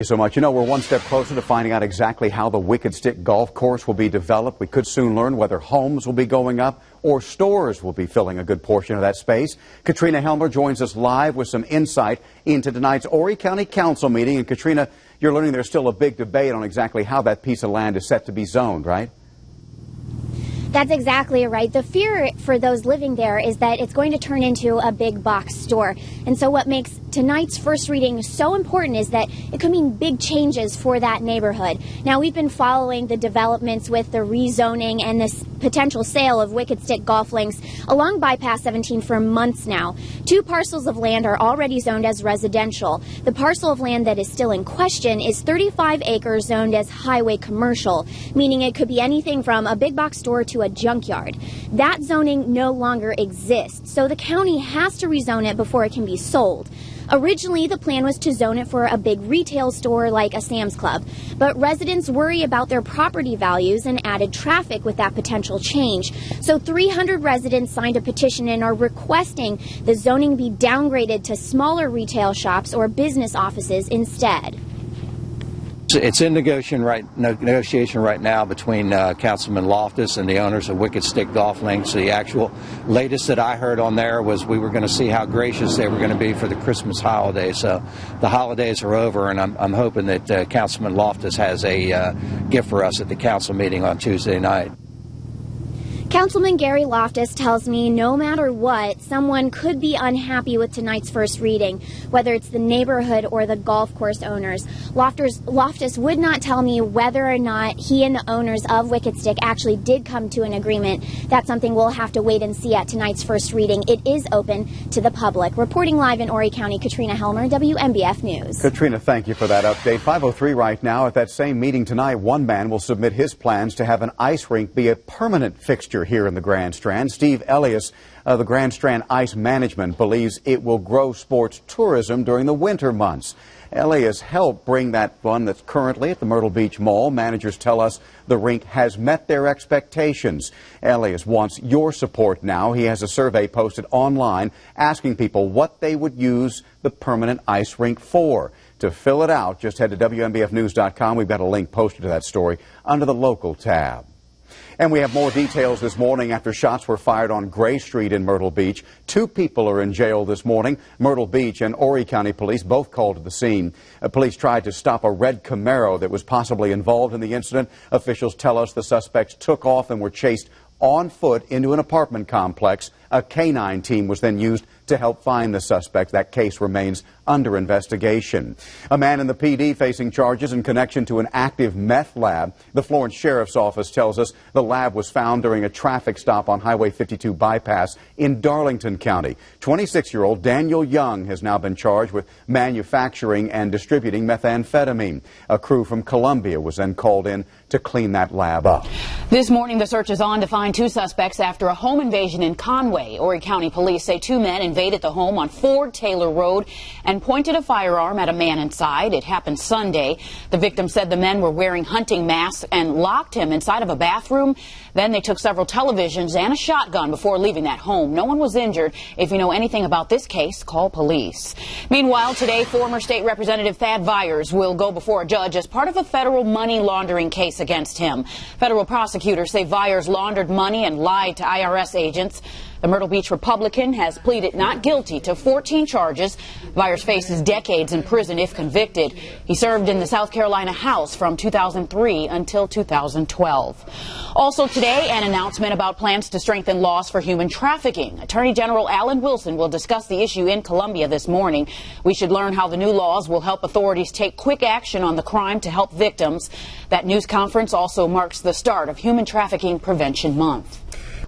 So much. You know, we're one step closer to finding out exactly how the Wicked Stick golf course will be developed. We could soon learn whether homes will be going up or stores will be filling a good portion of that space. Katrina Helmer joins us live with some insight into tonight's Horry County Council meeting. And Katrina, you're learning there's still a big debate on exactly how that piece of land is set to be zoned, right? That's exactly right. The fear for those living there is that it's going to turn into a big box store. And so what makes tonight's first reading so important is that it could mean big changes for that neighborhood. Now, we've been following the developments with the rezoning and this potential sale of Wicked Stick golf links along Bypass 17 for months now. 2 parcels of land are already zoned as residential. The parcel of land that is still in question is 35 acres zoned as highway commercial, meaning it could be anything from a big box store to a junkyard. That zoning no longer exists, so the county has to rezone it before it can be sold. Originally, the plan was to zone it for a big retail store like a Sam's Club, but residents worry about their property values and added traffic with that potential change. So 300 residents signed a petition and are requesting the zoning be downgraded to smaller retail shops or business offices instead. It's in negotiation right now between Councilman Loftus and the owners of Wicked Stick Golf Links. The actual latest that I heard on there was we were going to see how gracious they were going to be for the Christmas holiday. So the holidays are over, and I'm hoping that Councilman Loftus has a gift for us at the council meeting on Tuesday night. Councilman Gary Loftus tells me no matter what, someone could be unhappy with tonight's first reading, whether it's the neighborhood or the golf course owners. Loftus would not tell me whether or not he and the owners of Wicked Stick actually did come to an agreement. That's something we'll have to wait and see at tonight's first reading. It is open to the public. Reporting live in Horry County, Katrina Helmer, WMBF News. Katrina, thank you for that update. 5:03 right now. At that same meeting tonight, one man will submit his plans to have an ice rink be a permanent fixture here in the Grand Strand. Steve Elias of the Grand Strand Ice Management believes it will grow sports tourism during the winter months. Elias helped bring that one that's currently at the Myrtle Beach Mall. Managers tell us the rink has met their expectations. Elias wants your support now. He has a survey posted online asking people what they would use the permanent ice rink for. To fill it out, just head to WMBFnews.com. We've got a link posted to that story under the local tab. And we have more details this morning after shots were fired on Gray Street in Myrtle Beach. 2 people are in jail this morning. Myrtle Beach and Horry County Police both called to the scene. Police tried to stop a red Camaro that was possibly involved in the incident. Officials tell us the suspects took off and were chased on foot into an apartment complex. A canine team was then used to help find the suspect. That case remains under investigation. A man in the PD facing charges in connection to an active meth lab. The Florence Sheriff's Office tells us the lab was found during a traffic stop on Highway 52 bypass in Darlington County. 26-year-old Daniel Young has now been charged with manufacturing and distributing methamphetamine. A crew from Columbia was then called in to clean that lab up. This morning, the search is on to find 2 suspects after a home invasion in Conway. Horry County Police say 2 men invaded the home on Ford Taylor Road and pointed a firearm at a man inside. It happened Sunday. The victim said the men were wearing hunting masks and locked him inside of a bathroom. Then they took several televisions and a shotgun before leaving that home. No one was injured. If you know anything about this case, call police. Meanwhile, today, former State Representative Thad Vyers will go before a judge as part of a federal money laundering case against him. Federal prosecutors say Vyers laundered money and lied to IRS agents. The Myrtle Beach Republican has pleaded not guilty to 14 charges. Vyers faces decades in prison if convicted. He served in the South Carolina House from 2003 until 2012. Also today, an announcement about plans to strengthen laws for human trafficking. Attorney General Alan Wilson will discuss the issue in Columbia this morning. We should learn how the new laws will help authorities take quick action on the crime to help victims. That news conference also marks the start of Human Trafficking Prevention Month.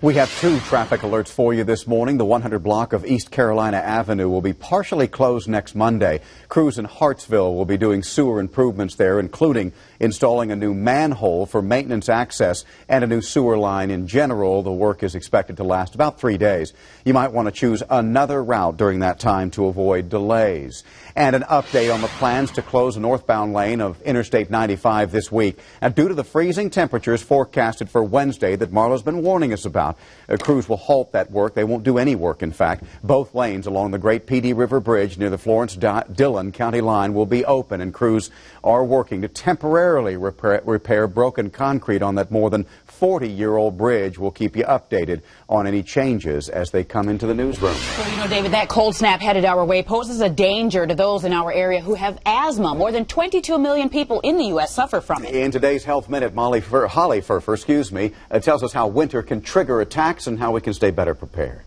We have 2 traffic alerts for you this morning. The 100 block of East Carolina Avenue will be partially closed next Monday. Crews in Hartsville will be doing sewer improvements there, including installing a new manhole for maintenance access and a new sewer line in general. The work is expected to last about 3 days. You might want to choose another route during that time to avoid delays. And an update on the plans to close a northbound lane of Interstate 95 this week. Now, due to the freezing temperatures forecasted for Wednesday that Marla's been warning us about, out. Crews will halt that work. They won't do any work, in fact. Both lanes along the Great Petey River Bridge near the Florence-Dillon County line will be open, and crews are working to temporarily repair broken concrete on that more than 40-year-old bridge. We'll keep you updated on any changes as they come into the newsroom. Well, you know, David, that cold snap headed our way poses a danger to those in our area who have asthma. More than 22 million people in the U.S. suffer from it. In today's Health Minute, Holly Furfer, tells us how winter can trigger attacks and how we can stay better prepared.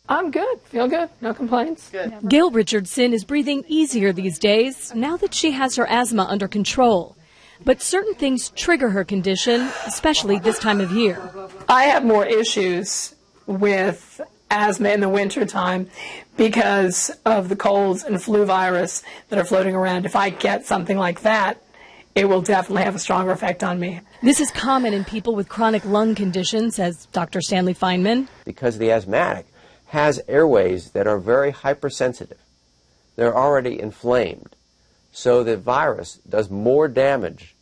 I'm good. Feel good. No complaints. Good. Gail Richardson is breathing easier these days now that she has her asthma under control. But certain things trigger her condition, especially this time of year. I have more issues with asthma in the wintertime because of the colds and flu virus that are floating around. If I get something like that, it will definitely have a stronger effect on me. This is common in people with chronic lung conditions, says Dr. Stanley Feynman. Because the asthmatic has airways that are very hypersensitive. They're already inflamed. So the virus does more damage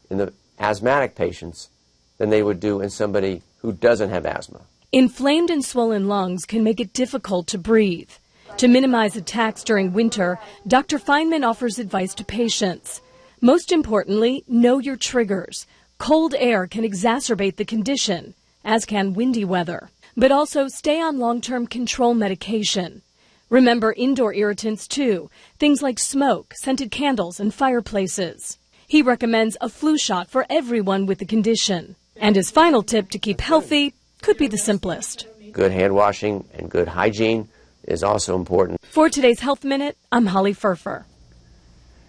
in the asthmatic patients than they would do in somebody who doesn't have asthma. Inflamed and swollen lungs can make it difficult to breathe. To minimize attacks during winter, Dr. Feynman offers advice to patients. Most importantly, know your triggers. Cold air can exacerbate the condition, as can windy weather. But also stay on long-term control medication. Remember indoor irritants too, things like smoke, scented candles, and fireplaces. He recommends a flu shot for everyone with the condition. And his final tip to keep healthy could be the simplest. Good hand washing and good hygiene is also important. For today's Health Minute, I'm Holly Furfer.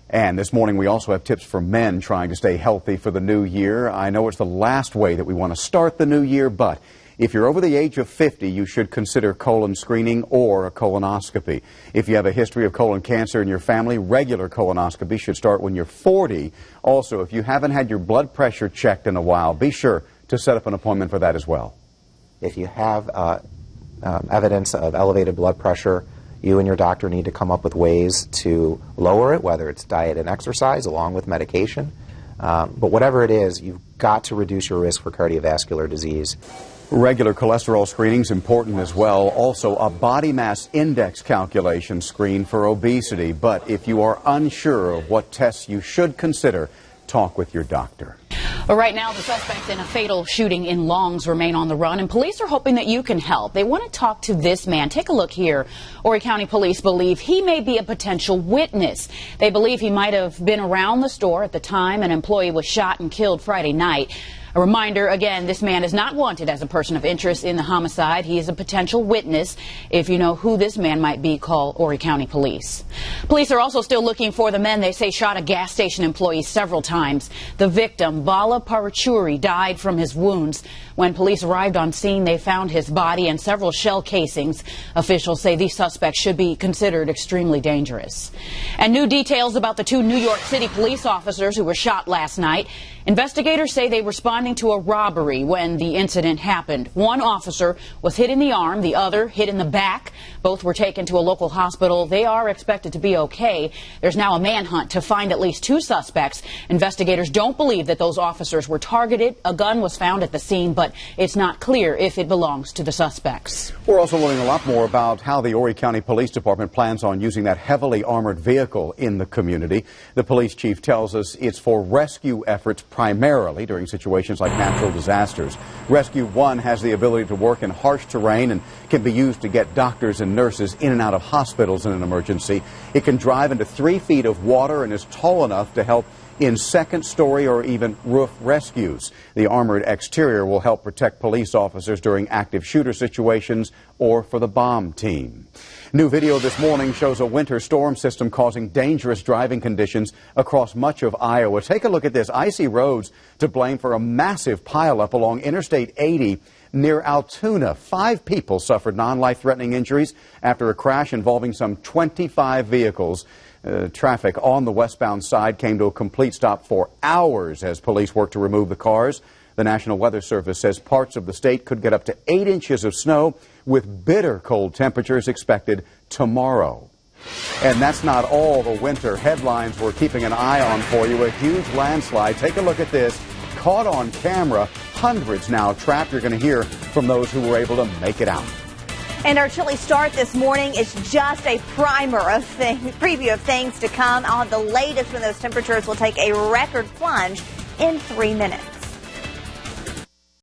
And this morning we also have tips for men trying to stay healthy for the new year. I know it's the last way that we want to start the new year, but if you're over the age of 50, you should consider colon screening or a colonoscopy. If you have a history of colon cancer in your family, regular colonoscopy should start when you're 40. Also, if you haven't had your blood pressure checked in a while, be sure to set up an appointment for that as well. If you have evidence of elevated blood pressure, you and your doctor need to come up with ways to lower it, whether it's diet and exercise along with medication. But whatever it is, you've got to reduce your risk for cardiovascular disease. Regular cholesterol screening is important as well. Also, a body mass index calculation screen for obesity. But if you are unsure of what tests you should consider, talk with your doctor. Well, right now, the suspects in a fatal shooting in Longs remain on the run, and police are hoping that you can help. They want to talk to this man. Take a look here. Horry County Police believe he may be a potential witness. They believe he might have been around the store at the time an employee was shot and killed Friday night. A reminder, again, this man is not wanted as a person of interest in the homicide. He is a potential witness. If you know who this man might be, call Horry County Police. Police are also still looking for the men they say shot a gas station employee several times. The victim, Bala Parachuri, died from his wounds. When police arrived on scene, they found his body and several shell casings. Officials say these suspects should be considered extremely dangerous. And new details about the two New York City police officers who were shot last night. Investigators say they responding to a robbery when the incident happened. One officer was hit in the arm, the other hit in the back. Both were taken to a local hospital. They are expected to be okay. There's now a manhunt to find at least two suspects. Investigators don't believe that those officers were targeted. A gun was found at the scene, but it's not clear if it belongs to the suspects. We're also learning a lot more about how the Horry County Police Department plans on using that heavily armored vehicle in the community. The police chief tells us it's for rescue efforts primarily during situations like natural disasters. Rescue 1 has the ability to work in harsh terrain and can be used to get doctors and nurses in and out of hospitals in an emergency. It can drive into 3 feet of water and is tall enough to help in second-story or even roof rescues. The armored exterior will help protect police officers during active shooter situations or for the bomb team. New video this morning shows a winter storm system causing dangerous driving conditions across much of Iowa. Take a look at this. Icy roads to blame for a massive pileup along Interstate 80 near Altoona. 5 people suffered non-life-threatening injuries after a crash involving some 25 vehicles. Traffic on the westbound side came to a complete stop for hours as police worked to remove the cars. The National Weather Service says parts of the state could get up to 8 inches of snow with bitter cold temperatures expected tomorrow. And that's not all the winter headlines we're keeping an eye on for you. A huge landslide. Take a look at this. Caught on camera. hundreds now trapped. You're going to hear from those who were able to make it out. And our chilly start this morning is just a preview of things to come. I'll have the latest when those temperatures will take a record plunge in 3 minutes.